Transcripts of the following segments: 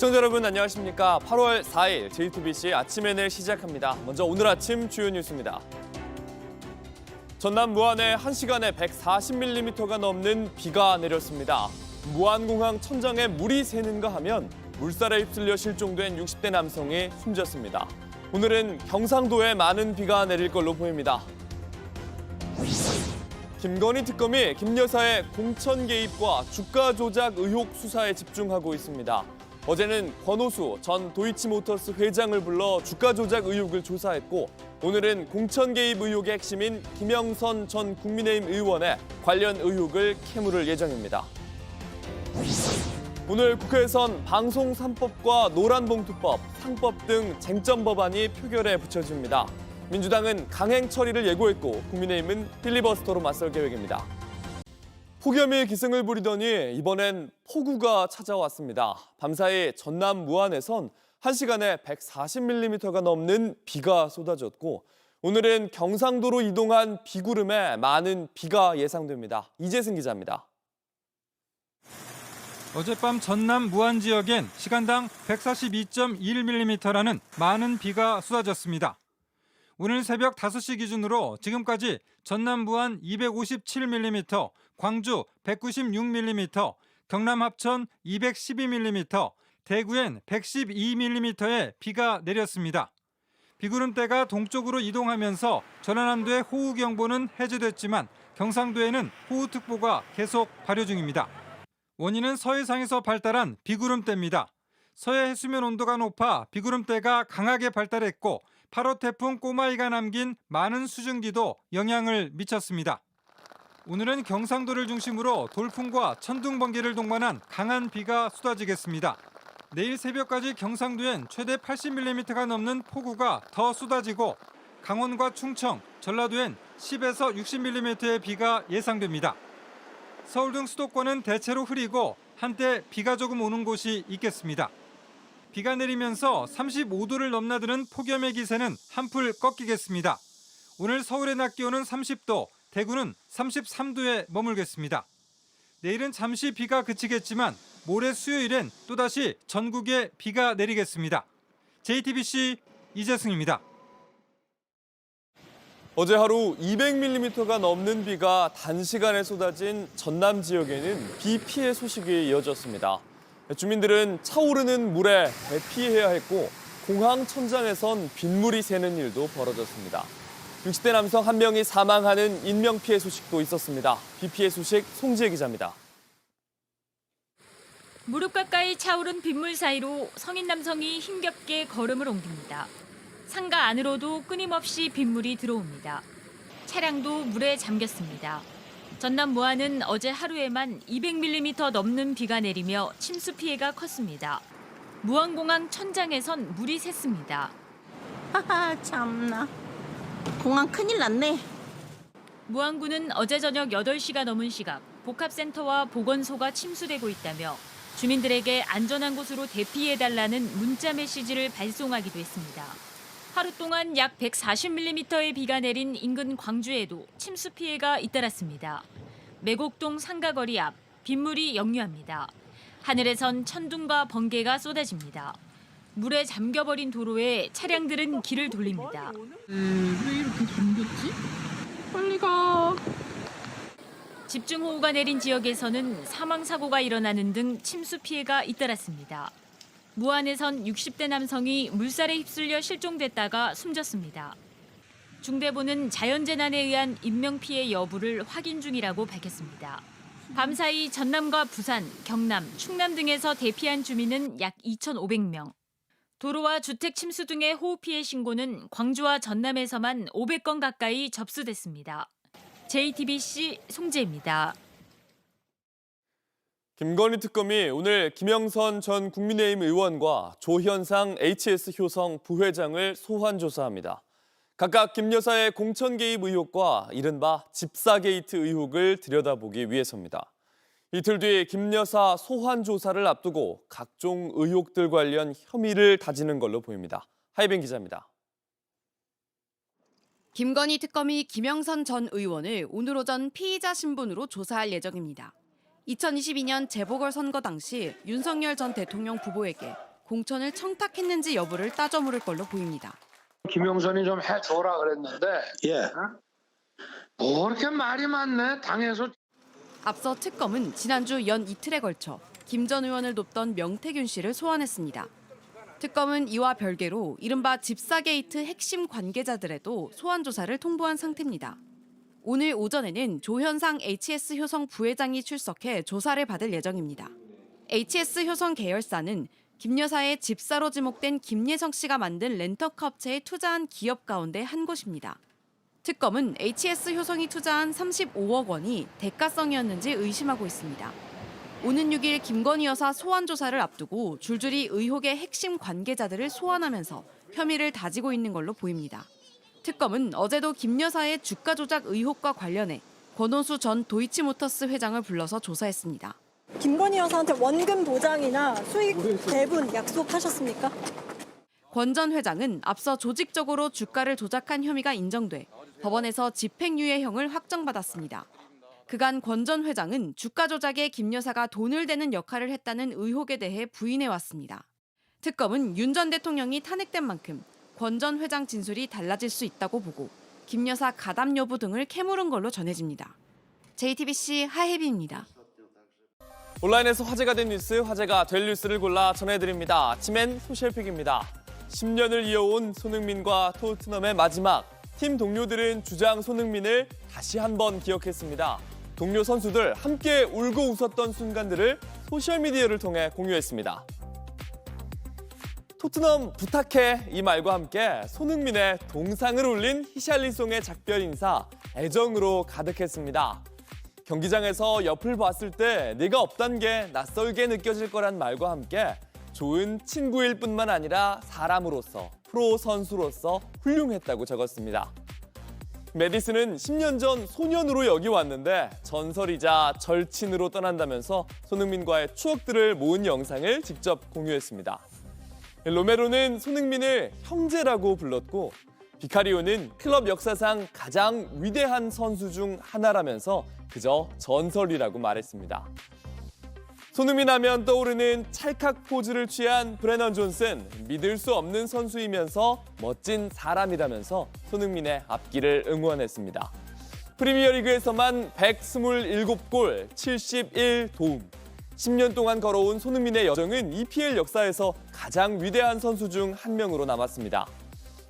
시청자 여러분 안녕하십니까. 8월 4일 JTBC 아침엔을 시작합니다. 먼저 오늘 아침 주요 뉴스입니다. 전남 무안에 1시간에 140mm가 넘는 비가 내렸습니다. 무안공항 천장에 물이 새는가 하면 물살에 휩쓸려 실종된 60대 남성이 숨졌습니다. 오늘은 경상도에 많은 비가 내릴 걸로 보입니다. 김건희 특검이 김 여사의 공천 개입과 주가 조작 의혹 수사에 집중하고 있습니다. 어제는 권오수 전 도이치모터스 회장을 불러 주가 조작 의혹을 조사했고 오늘은 공천 개입 의혹의 핵심인 김영선 전 국민의힘 의원의 관련 의혹을 캐물을 예정입니다. 오늘 국회에선 방송 3법과 노란봉투법, 상법 등 쟁점 법안이 표결에 붙여집니다. 민주당은 강행 처리를 예고했고 국민의힘은 필리버스터로 맞설 계획입니다. 폭염이 기승을 부리더니 이번엔 폭우가 찾아왔습니다. 밤사이 전남 무안에선 1시간에 140mm가 넘는 비가 쏟아졌고 오늘은 경상도로 이동한 비구름에 많은 비가 예상됩니다. 이재승 기자입니다. 어젯밤 전남 무안 지역엔 시간당 142.1mm라는 많은 비가 쏟아졌습니다. 오늘 새벽 5시 기준으로 지금까지 전남 무안 257mm, 광주 196mm, 경남 합천 212mm, 대구엔 112mm의 비가 내렸습니다. 비구름대가 동쪽으로 이동하면서 전라남도의 호우경보는 해제됐지만 경상도에는 호우특보가 계속 발효 중입니다. 원인은 서해상에서 발달한 비구름대입니다. 서해 해수면 온도가 높아 비구름대가 강하게 발달했고 8호 태풍 꼬마이가 남긴 많은 수증기도 영향을 미쳤습니다. 오늘은 경상도를 중심으로 돌풍과 천둥, 번개를 동반한 강한 비가 쏟아지겠습니다. 내일 새벽까지 경상도엔 최대 80mm가 넘는 폭우가 더 쏟아지고 강원과 충청, 전라도엔 10에서 60mm의 비가 예상됩니다. 서울 등 수도권은 대체로 흐리고 한때 비가 조금 오는 곳이 있겠습니다. 비가 내리면서 35도를 넘나드는 폭염의 기세는 한풀 꺾이겠습니다. 오늘 서울의 낮 기온은 30도, 대구는 33도에 머물겠습니다. 내일은 잠시 비가 그치겠지만 모레 수요일엔 또다시 전국에 비가 내리겠습니다. JTBC 이재승입니다. 어제 하루 200mm가 넘는 비가 단시간에 쏟아진 전남 지역에는 비 피해 소식이 이어졌습니다. 주민들은 차오르는 물에 대피해야 했고 공항 천장에선 빗물이 새는 일도 벌어졌습니다. 60대 남성 1명이 사망하는 인명피해 소식도 있었습니다. 비 피해 소식 송지혜 기자입니다. 무릎 가까이 차오른 빗물 사이로 성인 남성이 힘겹게 걸음을 옮깁니다. 상가 안으로도 끊임없이 빗물이 들어옵니다. 차량도 물에 잠겼습니다. 전남 무안은 어제 하루에만 200mm 넘는 비가 내리며 침수 피해가 컸습니다. 무안공항 천장에선 물이 샜습니다. 하하 참나. 공항 큰일 났네. 무안군은 어제 저녁 8시가 넘은 시각 복합센터와 보건소가 침수되고 있다며 주민들에게 안전한 곳으로 대피해달라는 문자 메시지를 발송하기도 했습니다. 하루 동안 약 140mm의 비가 내린 인근 광주에도 침수 피해가 잇따랐습니다. 매곡동 상가거리 앞 빗물이 역류합니다. 하늘에선 천둥과 번개가 쏟아집니다. 물에 잠겨버린 도로에 차량들은 길을 돌립니다. 왜 이렇게 잠겼지? 빨리 가. 집중호우가 내린 지역에서는 사망사고가 일어나는 등 침수 피해가 잇따랐습니다. 무안에선 60대 남성이 물살에 휩쓸려 실종됐다가 숨졌습니다. 중대본은 자연재난에 의한 인명피해 여부를 확인 중이라고 밝혔습니다. 밤사이 전남과 부산, 경남, 충남 등에서 대피한 주민은 약 2,500명. 도로와 주택 침수 등의 호우 피해 신고는 광주와 전남에서만 500건 가까이 접수됐습니다. JTBC 송지혜입니다. 김건희 특검이 오늘 김영선 전 국민의힘 의원과 조현상 HS효성 부회장을 소환 조사합니다. 각각 김 여사의 공천 개입 의혹과 이른바 집사 게이트 의혹을 들여다보기 위해서입니다. 이틀 뒤 김 여사 소환 조사를 앞두고 각종 의혹들 관련 혐의를 다지는 걸로 보입니다. 하이빈 기자입니다. 김건희 특검이 김영선 전 의원을 오늘 오전 피의자 신분으로 조사할 예정입니다. 2022년 재보궐선거 당시 윤석열 전 대통령 부부에게 공천을 청탁했는지 여부를 따져 물을 걸로 보입니다. 김영선이 좀 해줘라 그랬는데 예. 뭐 이렇게 말이 많네 당에서. 앞서 특검은 지난주 연 이틀에 걸쳐 김 전 의원을 돕던 명태균 씨를 소환했습니다. 특검은 이와 별개로 이른바 집사 게이트 핵심 관계자들에도 소환 조사를 통보한 상태입니다. 오늘 오전에는 조현상 HS 효성 부회장이 출석해 조사를 받을 예정입니다. HS 효성 계열사는 김 여사의 집사로 지목된 김예성 씨가 만든 렌터카 업체에 투자한 기업 가운데 한 곳입니다. 특검은 HS 효성이 투자한 35억 원이 대가성이었는지 의심하고 있습니다. 오는 6일 김건희 여사 소환 조사를 앞두고 줄줄이 의혹의 핵심 관계자들을 소환하면서 혐의를 다지고 있는 걸로 보입니다. 특검은 어제도 김 여사의 주가 조작 의혹과 관련해 권오수 전 도이치모터스 회장을 불러서 조사했습니다. 김건희 여사한테 원금 보장이나 수익 배분 약속하셨습니까? 권 전 회장은 앞서 조직적으로 주가를 조작한 혐의가 인정돼 법원에서 집행유예형을 확정받았습니다. 그간 권 전 회장은 주가 조작에 김 여사가 돈을 대는 역할을 했다는 의혹에 대해 부인해왔습니다. 특검은 윤 전 대통령이 탄핵된 만큼 권 전 회장 진술이 달라질 수 있다고 보고 김 여사 가담 여부 등을 캐물은 걸로 전해집니다. JTBC 하혜비입니다. 온라인에서 화제가 된 뉴스, 화제가 될 뉴스를 골라 전해드립니다. 아침엔 소셜픽입니다. 10년을 이어온 손흥민과 토트넘의 마지막. 팀 동료들은 주장 손흥민을 다시 한번 기억했습니다. 동료 선수들 함께 울고 웃었던 순간들을 소셜미디어를 통해 공유했습니다. 토트넘 부탁해 이 말과 함께 손흥민의 동상을 올린 히샬리송의 작별 인사, 애정으로 가득했습니다. 경기장에서 옆을 봤을 때 네가 없단 게 낯설게 느껴질 거란 말과 함께 좋은 친구일 뿐만 아니라 사람으로서, 프로 선수로서 훌륭했다고 적었습니다. 메디슨은 10년 전 소년으로 여기 왔는데 전설이자 절친으로 떠난다면서 손흥민과의 추억들을 모은 영상을 직접 공유했습니다. 로메로는 손흥민을 형제라고 불렀고 비카리오는 클럽 역사상 가장 위대한 선수 중 하나라면서 그저 전설이라고 말했습니다. 손흥민 하면 떠오르는 찰칵 포즈를 취한 브레넌 존슨, 믿을 수 없는 선수이면서 멋진 사람이라면서 손흥민의 앞길을 응원했습니다. 프리미어리그에서만 127골, 71도움. 10년 동안 걸어온 손흥민의 여정은 EPL 역사에서 가장 위대한 선수 중 한 명으로 남았습니다.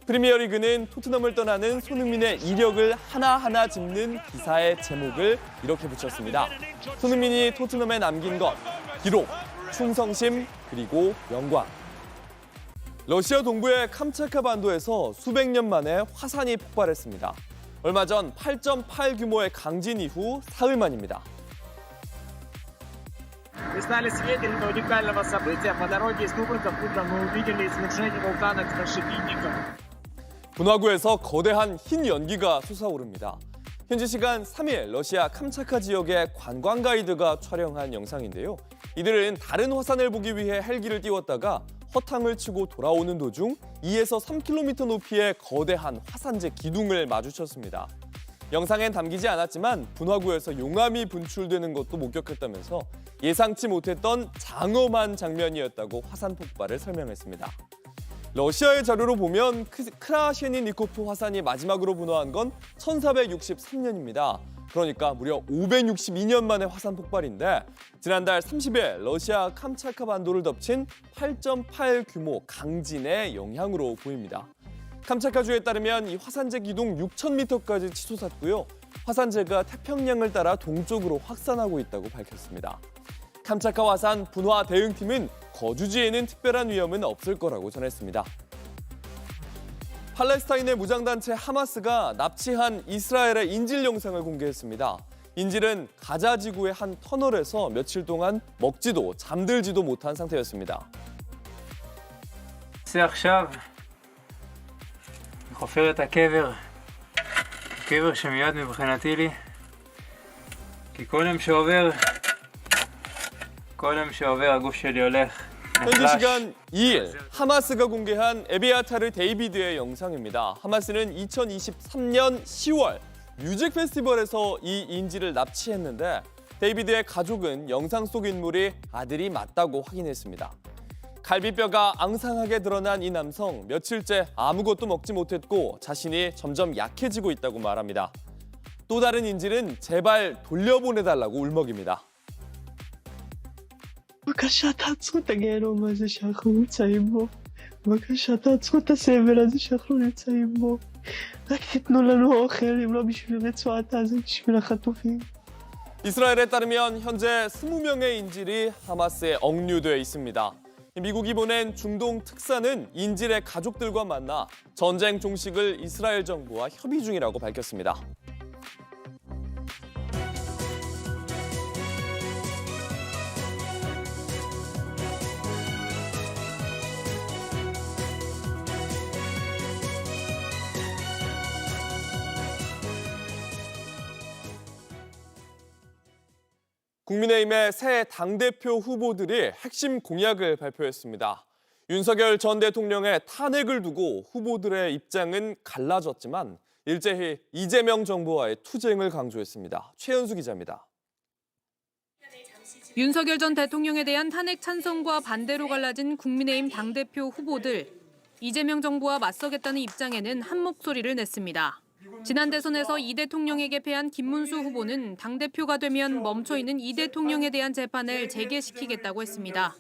프리미어리그는 토트넘을 떠나는 손흥민의 이력을 하나하나 짚는 기사의 제목을 이렇게 붙였습니다. 손흥민이 토트넘에 남긴 것, 기록, 충성심, 그리고 영광. 러시아 동부의 캄차카 반도에서 수백 년 만에 화산이 폭발했습니다. 얼마 전 8.8 규모의 강진 이후 사흘 만입니다. Мы стали свидетелями уникального события. По дороге из Дубровка мы увидели извержение вулкана Крашевинника. 분화구에서 거대한 흰 연기가 솟아오릅니다. 현지 시간 3일 러시아 캄차카 지역의 관광 가이드가 촬영한 영상인데요. 이들은 다른 화산을 보기 위해 헬기를 띄웠다가 허탕을 치고 돌아오는 도중 2에서 3km 높이의 거대한 화산재 기둥을 마주쳤습니다. 영상엔 담기지 않았지만 분화구에서 용암이 분출되는 것도 목격했다면서 예상치 못했던 장엄한 장면이었다고 화산 폭발을 설명했습니다. 러시아의 자료로 보면 크라셰니니코프 화산이 마지막으로 분화한 건 1463년입니다. 그러니까 무려 562년 만의 화산 폭발인데 지난달 30일 러시아 캄차카 반도를 덮친 8.8 규모 강진의 영향으로 보입니다. 캄차카주에 따르면 이 화산재 기둥 6,000m까지 치솟았고요. 화산재가 태평양을 따라 동쪽으로 확산하고 있다고 밝혔습니다. 캄차카 화산 분화 대응팀은 거주지에는 특별한 위험은 없을 거라고 전했습니다. 팔레스타인의 무장단체 하마스가 납치한 이스라엘의 인질 영상을 공개했습니다. 인질은 가자 지구의 한 터널에서 며칠 동안 먹지도 잠들지도 못한 상태였습니다. עכשיו חופר את הקבר, קבר שמיד מבחינתי לי, כי כל יום שעובר הגוף שלי הולך. 현지 시간 2일 하마스가 공개한 에비아타르 데이비드의 영상입니다. 하마스는 2023년 10월 뮤직 페스티벌에서 이 인질을 납치했는데 데이비드의 가족은 영상 속 인물이 아들이 맞다고 확인했습니다. 갈비뼈가 앙상하게 드러난 이 남성, 며칠째 아무것도 먹지 못했고 자신이 점점 약해지고 있다고 말합니다. 또 다른 인질은 제발 돌려보내달라고 울먹입니다. בבקשה תעצרו את הגיהנום הזה שאנחנו נמצאים בו. בבקשה תעצרו את הסבל הזה שאנחנו נמצאים בו. רק תיתנו לנו אוכל, אם לא בשביל רצועת עזה, בשביל החטופים. 이스라엘에 따르면 현재 20명의 인질이 하마스에 억류돼 있습니다. 미국이 보낸 중동 특사는 인질의 가족들과 만나 전쟁 종식을 이스라엘 정부와 협의 중이라고 밝혔습니다. 국민의힘의 새 당대표 후보들이 핵심 공약을 발표했습니다. 윤석열 전 대통령의 탄핵을 두고 후보들의 입장은 갈라졌지만 일제히 이재명 정부와의 투쟁을 강조했습니다. 최연수 기자입니다. 윤석열 전 대통령에 대한 탄핵 찬성과 반대로 갈라진 국민의힘 당대표 후보들. 이재명 정부와 맞서겠다는 입장에는 한 목소리를 냈습니다. 지난 대선에서 이 대통령에게 패한 김문수 후보는 당대표가 되면 멈춰있는 이 대통령에 대한 재판을 재개시키겠다고 했습니다.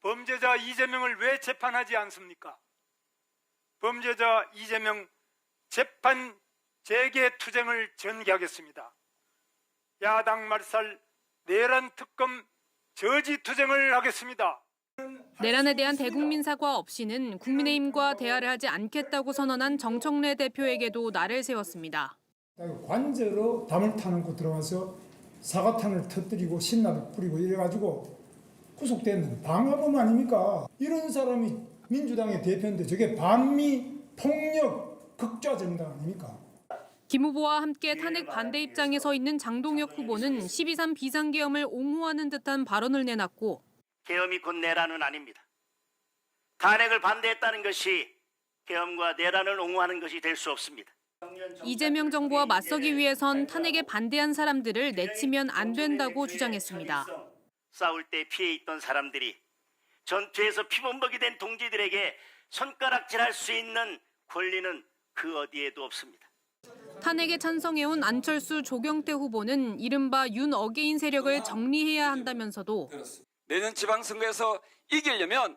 범죄자 이재명을 왜 재판하지 않습니까? 범죄자 이재명 재판 재개 투쟁을 전개하겠습니다. 야당 말살 내란 특검 저지 투쟁을 하겠습니다. 내란에 대한 대국민 사과 없이는 국민의힘과 대화를 하지 않겠다고 선언한 정청래 대표에게도 날을 세웠습니다. 관제로 담을 타는 곳 들어가서 사과탄을 터뜨리고 신나를 뿌리고 이래가지고 구속되는 방화범 아닙니까? 이런 사람이 민주당의 대표인데 저게 반미 폭력 극좌 정당 아닙니까? 김 후보와 함께 탄핵 반대 입장에 서 있는 장동혁 후보는 12.3 비상계엄을 옹호하는 듯한 발언을 내놨고 계엄이 곧 내란은 아닙니다. 탄핵을 반대했다는 것이 계엄과 내란을 옹호하는 것이 될 수 없습니다. 이재명 정부와 맞서기 위해선 탄핵에 반대한 사람들을 내치면 안 된다고 주장했습니다. 싸울 때 피해 있던 사람들이 전투에서 피범벅이 된 동지들에게 손가락질할 수 있는 권리는 그 어디에도 없습니다. 탄핵에 찬성해온 안철수, 조경태 후보는 이른바 윤 어게인 세력을 정리해야 한다면서도 내년 지방선거에서 이기려면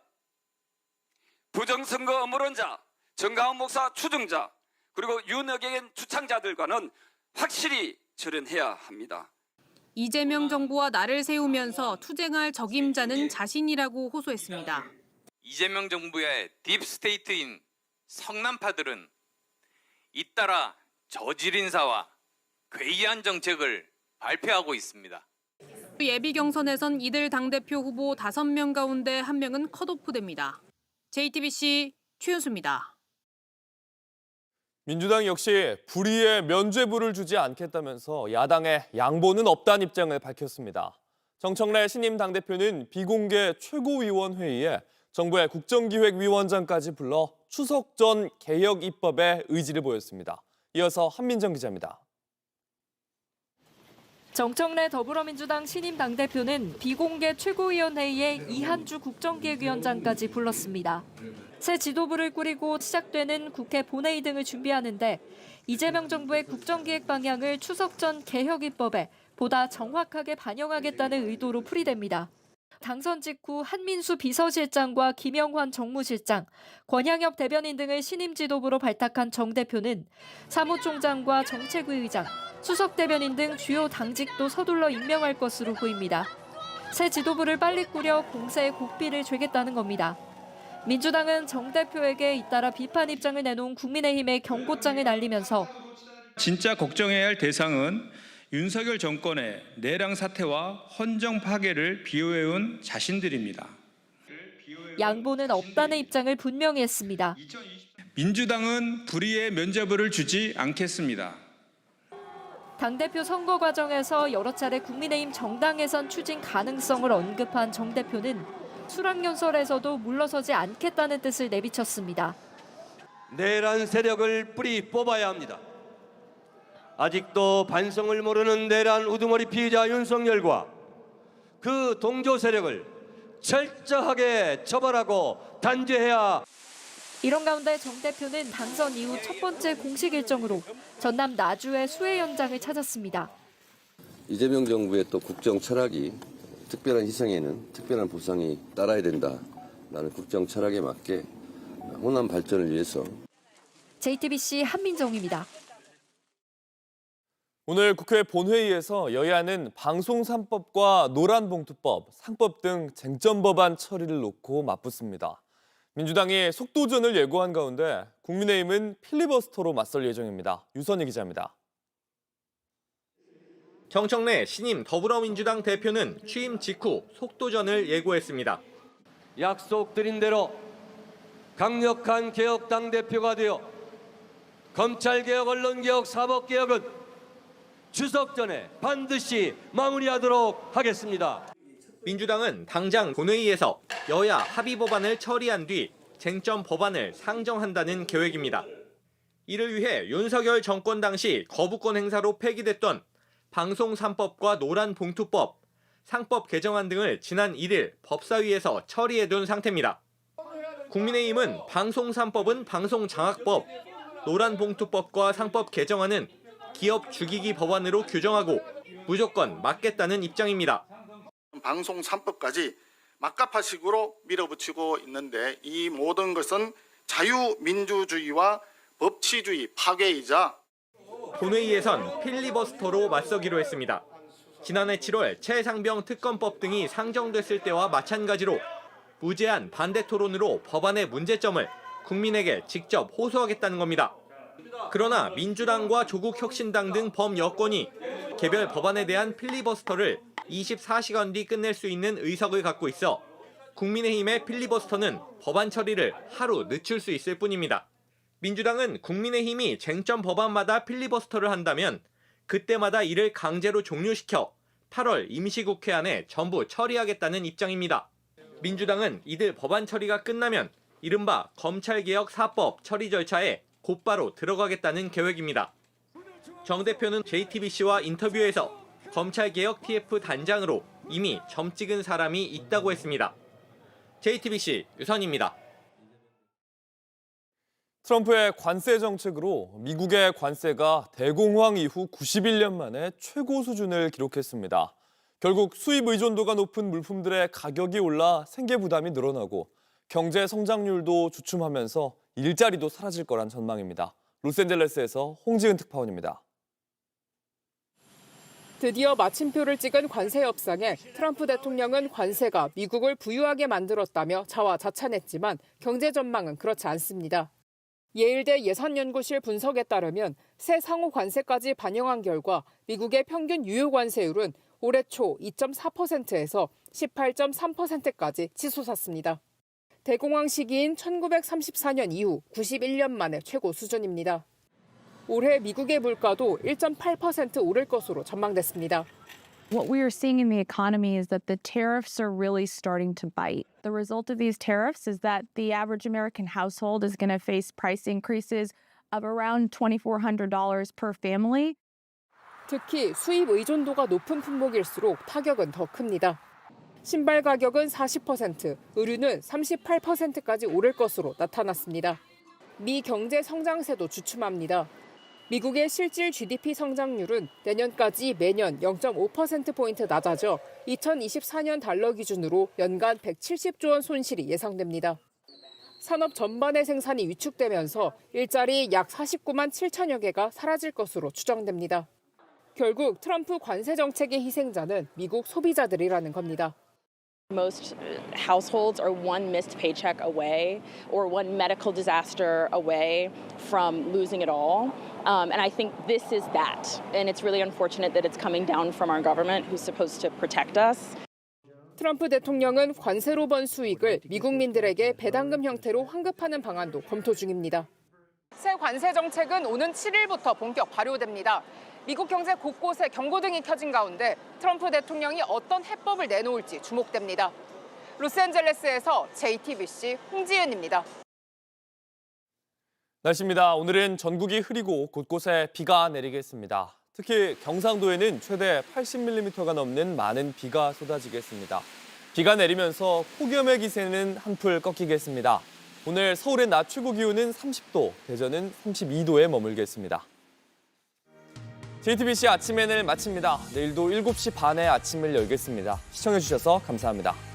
부정선거 음모론자, 정강훈 목사 추종자, 그리고 윤 어게인 주창자들과는 확실히 절연해야 합니다. 이재명 정부와 나를 세우면서 투쟁할 적임자는 자신이라고 호소했습니다. 이재명 정부의 딥스테이트인 성남파들은 잇따라 저질 인사와 괴이한 정책을 발표하고 있습니다. 예비 경선에선 이들 당대표 후보 5명 가운데 1명은 컷오프됩니다. JTBC 최연수입니다. 민주당 역시 불의의 면죄부를 주지 않겠다면서 야당의 양보는 없다는 입장을 밝혔습니다. 정청래 신임 당대표는 비공개 최고위원회의에 정부의 국정기획위원장까지 불러 추석 전 개혁 입법에 의지를 보였습니다. 이어서 한민정 기자입니다. 정청래 더불어민주당 신임 당대표는 비공개 최고위원회의에 이한주 국정기획위원장까지 불렀습니다. 새 지도부를 꾸리고 시작되는 국회 본회의 등을 준비하는데 이재명 정부의 국정기획 방향을 추석 전 개혁 입법에 보다 정확하게 반영하겠다는 의도로 풀이됩니다. 당선 직후 한민수 비서실장과 김영환 정무실장, 권양엽 대변인 등을 신임 지도부로 발탁한 정 대표는 사무총장과 정책위의장, 수석 대변인 등 주요 당직도 서둘러 임명할 것으로 보입니다. 새 지도부를 빨리 꾸려 공세에 고삐를 죄겠다는 겁니다. 민주당은 정 대표에게 잇따라 비판 입장을 내놓은 국민의힘의 경고장을 날리면서 진짜 걱정해야 할 대상은 윤석열 정권의 내랑 사태와 헌정 파괴를 비호해온 자신들입니다. 양보는 없다는 입장을 분명히 했습니다. 민주당은 불의의 면죄부를 주지 않겠습니다. 당대표 선거 과정에서 여러 차례 국민의힘 정당해선 추진 가능성을 언급한 정 대표는 수락연설에서도 물러서지 않겠다는 뜻을 내비쳤습니다. 내란 세력을 뿌리 뽑아야 합니다. 아직도 반성을 모르는 내란 우두머리 피의자 윤석열과 그 동조 세력을 철저하게 처벌하고 단죄해야. 이런 가운데 정 대표는 당선 이후 첫 번째 공식 일정으로 전남 나주의 수해 현장을 찾았습니다. 이재명 정부의 또 국정 철학이 특별한 희생에는 특별한 보상이 따라야 된다라는 국정 철학에 맞게 호남 발전을 위해서. JTBC 한민정입니다. 오늘 국회 본회의에서 여야는 방송 3법과 노란봉투법, 상법 등 쟁점 법안 처리를 놓고 맞붙습니다. 민주당이 속도전을 예고한 가운데 국민의힘은 필리버스터로 맞설 예정입니다. 유선희 기자입니다. 정청래 신임 더불어민주당 대표는 취임 직후 속도전을 예고했습니다. 약속드린 대로 강력한 개혁 당대표가 되어 검찰개혁, 언론개혁, 사법개혁은 추석 전에 반드시 마무리하도록 하겠습니다. 민주당은 당장 본회의에서 여야 합의 법안을 처리한 뒤 쟁점 법안을 상정한다는 계획입니다. 이를 위해 윤석열 정권 당시 거부권 행사로 폐기됐던 방송 3법과 노란봉투법, 상법 개정안 등을 지난 1일 법사위에서 처리해둔 상태입니다. 국민의힘은 방송 3법은 방송장악법, 노란봉투법과 상법 개정안은 기업 죽이기 법안으로 규정하고 무조건 막겠다는 입장입니다. 방송 3법까지 막가파식으로 밀어붙이고 있는데 이 모든 것은 자유민주주의와 법치주의 파괴이자 본회의에선 필리버스터로 맞서기로 했습니다. 지난해 7월 최상병 특검법 등이 상정됐을 때와 마찬가지로 무제한 반대 토론으로 법안의 문제점을 국민에게 직접 호소하겠다는 겁니다. 그러나 민주당과 조국혁신당 등 범여권이 개별 법안에 대한 필리버스터를 24시간 뒤 끝낼 수 있는 의석을 갖고 있어 국민의힘의 필리버스터는 법안 처리를 하루 늦출 수 있을 뿐입니다. 민주당은 국민의힘이 쟁점 법안마다 필리버스터를 한다면 그때마다 이를 강제로 종료시켜 8월 임시국회 안에 전부 처리하겠다는 입장입니다. 민주당은 이들 법안 처리가 끝나면 이른바 검찰개혁 4법 처리 절차에 곧바로 들어가겠다는 계획입니다. 정 대표는 JTBC와 인터뷰에서 검찰개혁 TF 단장으로 이미 점 찍은 사람이 있다고 했습니다. JTBC 유선입니다. 트럼프의 관세 정책으로 미국의 관세가 대공황 이후 91년 만에 최고 수준을 기록했습니다. 결국 수입 의존도가 높은 물품들의 가격이 올라 생계 부담이 늘어나고 경제 성장률도 주춤하면서 일자리도 사라질 거란 전망입니다. 로스앤젤레스에서 홍지은 특파원입니다. 드디어 마침표를 찍은 관세 협상에 트럼프 대통령은 관세가 미국을 부유하게 만들었다며 자화자찬했지만 경제 전망은 그렇지 않습니다. 예일대 예산연구실 분석에 따르면 새 상호 관세까지 반영한 결과 미국의 평균 유효 관세율은 올해 초 2.4%에서 18.3%까지 치솟았습니다. 대공황 시기인 1934년 이후 91년 만에 최고 수준입니다. 올해 미국의 물가도 1.8% 오를 것으로 전망됐습니다. What we are seeing in the economy is that the tariffs are really starting to bite. The result of these tariffs is that the average American household is going to face price increases of around $2,400 per family. 특히 수입 의존도가 높은 품목일수록 타격은 더 큽니다. 신발 가격은 40%, 의류는 38%까지 오를 것으로 나타났습니다. 미 경제 성장세도 주춤합니다. 미국의 실질 GDP 성장률은 내년까지 매년 0.5%포인트 낮아져 2024년 달러 기준으로 연간 170조 원 손실이 예상됩니다. 산업 전반의 생산이 위축되면서 일자리 약 49만 7천여 개가 사라질 것으로 추정됩니다. 결국 트럼프 관세 정책의 희생자는 미국 소비자들이라는 겁니다. Most households are one missed paycheck away or one medical disaster away from losing it all. And I think this is that. And it's really unfortunate that it's coming down from our government who's supposed to protect us. 트럼프 대통령은 관세로 번 수익을 미국민들에게 배당금 형태로 환급하는 방안도 검토 중입니다. 새 관세 정책은 오는 7일부터 본격 발효됩니다. 미국 경제 곳곳에 경고등이 켜진 가운데 트럼프 대통령이 어떤 해법을 내놓을지 주목됩니다. 로스앤젤레스에서 JTBC 홍지은입니다. 날씨입니다. 오늘은 전국이 흐리고 곳곳에 비가 내리겠습니다. 특히 경상도에는 최대 80mm가 넘는 많은 비가 쏟아지겠습니다. 비가 내리면서 폭염의 기세는 한풀 꺾이겠습니다. 오늘 서울의 낮 최고 기온은 30도, 대전은 32도에 머물겠습니다. JTBC 아침 N을 마칩니다. 내일도 7시 반에 아침을 열겠습니다. 시청해주셔서 감사합니다.